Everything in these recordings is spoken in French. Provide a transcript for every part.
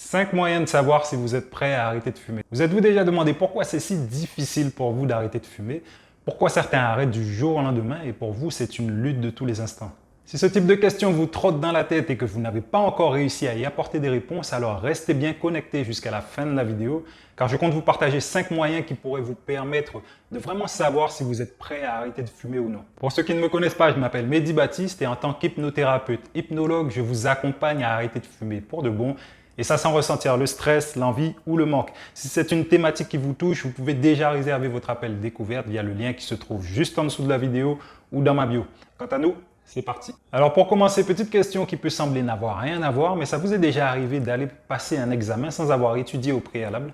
5 moyens de savoir si vous êtes prêt à arrêter de fumer. Vous êtes-vous déjà demandé pourquoi c'est si difficile pour vous d'arrêter de fumer? Pourquoi certains arrêtent du jour au lendemain et pour vous c'est une lutte de tous les instants? Si ce type de questions vous trotte dans la tête et que vous n'avez pas encore réussi à y apporter des réponses, alors restez bien connectés jusqu'à la fin de la vidéo car je compte vous partager 5 moyens qui pourraient vous permettre de vraiment savoir si vous êtes prêt à arrêter de fumer ou non. Pour ceux qui ne me connaissent pas, je m'appelle Mehdi Baptiste et en tant qu'hypnothérapeute, hypnologue, je vous accompagne à arrêter de fumer pour de bon. Et ça sans ressentir le stress, l'envie ou le manque. Si c'est une thématique qui vous touche, vous pouvez déjà réserver votre appel découverte via le lien qui se trouve juste en dessous de la vidéo ou dans ma bio. Quant à nous, c'est parti. Alors pour commencer, petite question qui peut sembler n'avoir rien à voir, mais ça vous est déjà arrivé d'aller passer un examen sans avoir étudié au préalable?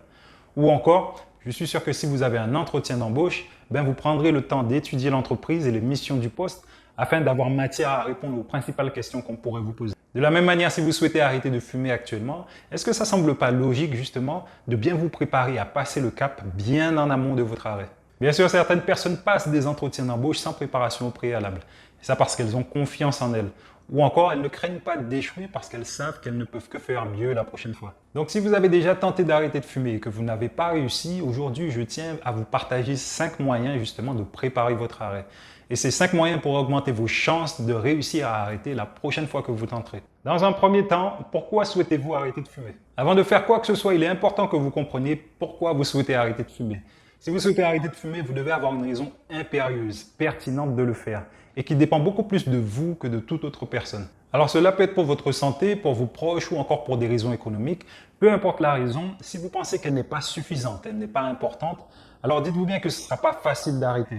Ou encore, je suis sûr que si vous avez un entretien d'embauche, vous prendrez le temps d'étudier l'entreprise et les missions du poste afin d'avoir matière à répondre aux principales questions qu'on pourrait vous poser. De la même manière, si vous souhaitez arrêter de fumer actuellement, est-ce que ça ne semble pas logique justement de bien vous préparer à passer le cap bien en amont de votre arrêt? Bien sûr, certaines personnes passent des entretiens d'embauche sans préparation au préalable. Et ça parce qu'elles ont confiance en elles. Ou encore, elles ne craignent pas d'échouer parce qu'elles savent qu'elles ne peuvent que faire mieux la prochaine fois. Donc si vous avez déjà tenté d'arrêter de fumer et que vous n'avez pas réussi, aujourd'hui je tiens à vous partager 5 moyens justement de préparer votre arrêt. Et ces 5 moyens pour augmenter vos chances de réussir à arrêter la prochaine fois que vous tenterez. Dans un premier temps, pourquoi souhaitez-vous arrêter de fumer? Avant de faire quoi que ce soit, il est important que vous compreniez pourquoi vous souhaitez arrêter de fumer. Si vous souhaitez arrêter de fumer, vous devez avoir une raison impérieuse, pertinente de le faire et qui dépend beaucoup plus de vous que de toute autre personne. Alors cela peut être pour votre santé, pour vos proches ou encore pour des raisons économiques. Peu importe la raison, si vous pensez qu'elle n'est pas suffisante, elle n'est pas importante, alors dites-vous bien que ce ne sera pas facile d'arrêter.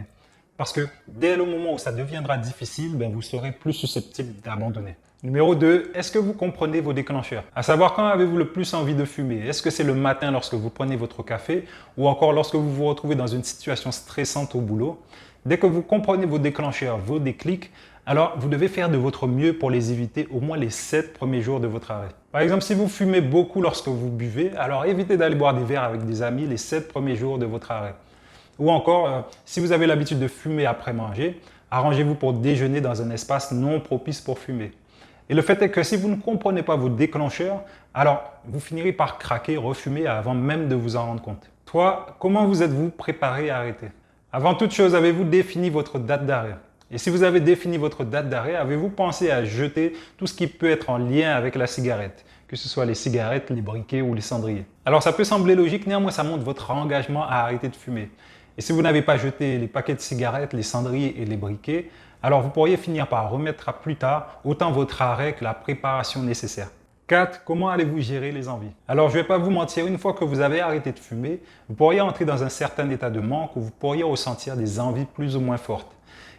Parce que dès le moment où ça deviendra difficile, vous serez plus susceptible d'abandonner. Numéro 2, est-ce que vous comprenez vos déclencheurs? À savoir, quand avez-vous le plus envie de fumer? Est-ce que c'est le matin lorsque vous prenez votre café ou encore lorsque vous vous retrouvez dans une situation stressante au boulot? Dès que vous comprenez vos déclencheurs, vos déclics, alors vous devez faire de votre mieux pour les éviter au moins les 7 premiers jours de votre arrêt. Par exemple, si vous fumez beaucoup lorsque vous buvez, alors évitez d'aller boire des verres avec des amis les 7 premiers jours de votre arrêt. Ou encore, si vous avez l'habitude de fumer après manger, arrangez-vous pour déjeuner dans un espace non propice pour fumer. Et le fait est que si vous ne comprenez pas vos déclencheurs, alors vous finirez par craquer, refumer avant même de vous en rendre compte. 3. Comment vous êtes-vous préparé à arrêter? Avant toute chose, avez-vous défini votre date d'arrêt? Et si vous avez défini votre date d'arrêt, avez-vous pensé à jeter tout ce qui peut être en lien avec la cigarette? Que ce soit les cigarettes, les briquets ou les cendriers. Alors ça peut sembler logique, néanmoins ça montre votre engagement à arrêter de fumer. Et si vous n'avez pas jeté les paquets de cigarettes, les cendriers et les briquets, alors vous pourriez finir par remettre à plus tard autant votre arrêt que la préparation nécessaire. 4. Comment allez-vous gérer les envies? Alors je ne vais pas vous mentir, une fois que vous avez arrêté de fumer, vous pourriez entrer dans un certain état de manque où vous pourriez ressentir des envies plus ou moins fortes.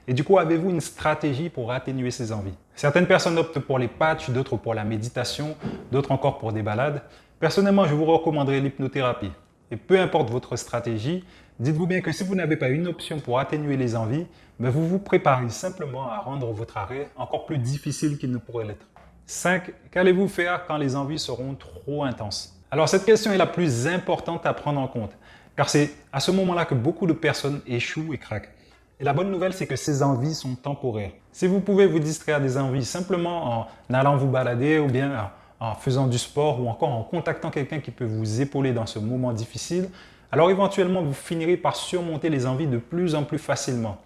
Et du coup, avez-vous une stratégie pour atténuer ces envies? Certaines personnes optent pour les patchs, d'autres pour la méditation, d'autres encore pour des balades. Personnellement, je vous recommanderais l'hypnothérapie. Et peu importe votre stratégie, dites-vous bien que si vous n'avez pas une option pour atténuer les envies, vous vous préparez simplement à rendre votre arrêt encore plus difficile qu'il ne pourrait l'être. 5. Qu'allez-vous faire quand les envies seront trop intenses? Alors cette question est la plus importante à prendre en compte, car c'est à ce moment-là que beaucoup de personnes échouent et craquent. Et la bonne nouvelle, c'est que ces envies sont temporaires. Si vous pouvez vous distraire des envies simplement en allant vous balader ou bien en faisant du sport ou encore en contactant quelqu'un qui peut vous épauler dans ce moment difficile, alors éventuellement vous finirez par surmonter les envies de plus en plus facilement.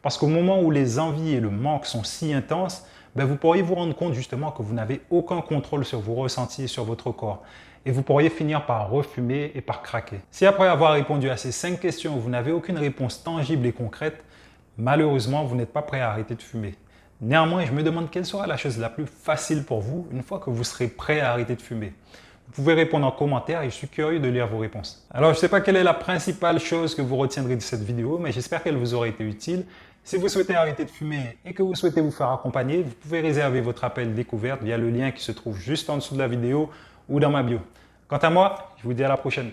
Parce qu'au moment où les envies et le manque sont si intenses, vous pourriez vous rendre compte justement que vous n'avez aucun contrôle sur vos ressentis et sur votre corps. Et vous pourriez finir par refumer et par craquer. Si après avoir répondu à ces 5 questions, vous n'avez aucune réponse tangible et concrète, malheureusement, vous n'êtes pas prêt à arrêter de fumer. Néanmoins, je me demande quelle sera la chose la plus facile pour vous une fois que vous serez prêt à arrêter de fumer. Vous pouvez répondre en commentaire et je suis curieux de lire vos réponses. Alors, je ne sais pas quelle est la principale chose que vous retiendrez de cette vidéo, mais j'espère qu'elle vous aura été utile. Si vous souhaitez arrêter de fumer et que vous souhaitez vous faire accompagner, vous pouvez réserver votre appel découverte via le lien qui se trouve juste en dessous de la vidéo ou dans ma bio. Quant à moi, je vous dis à la prochaine.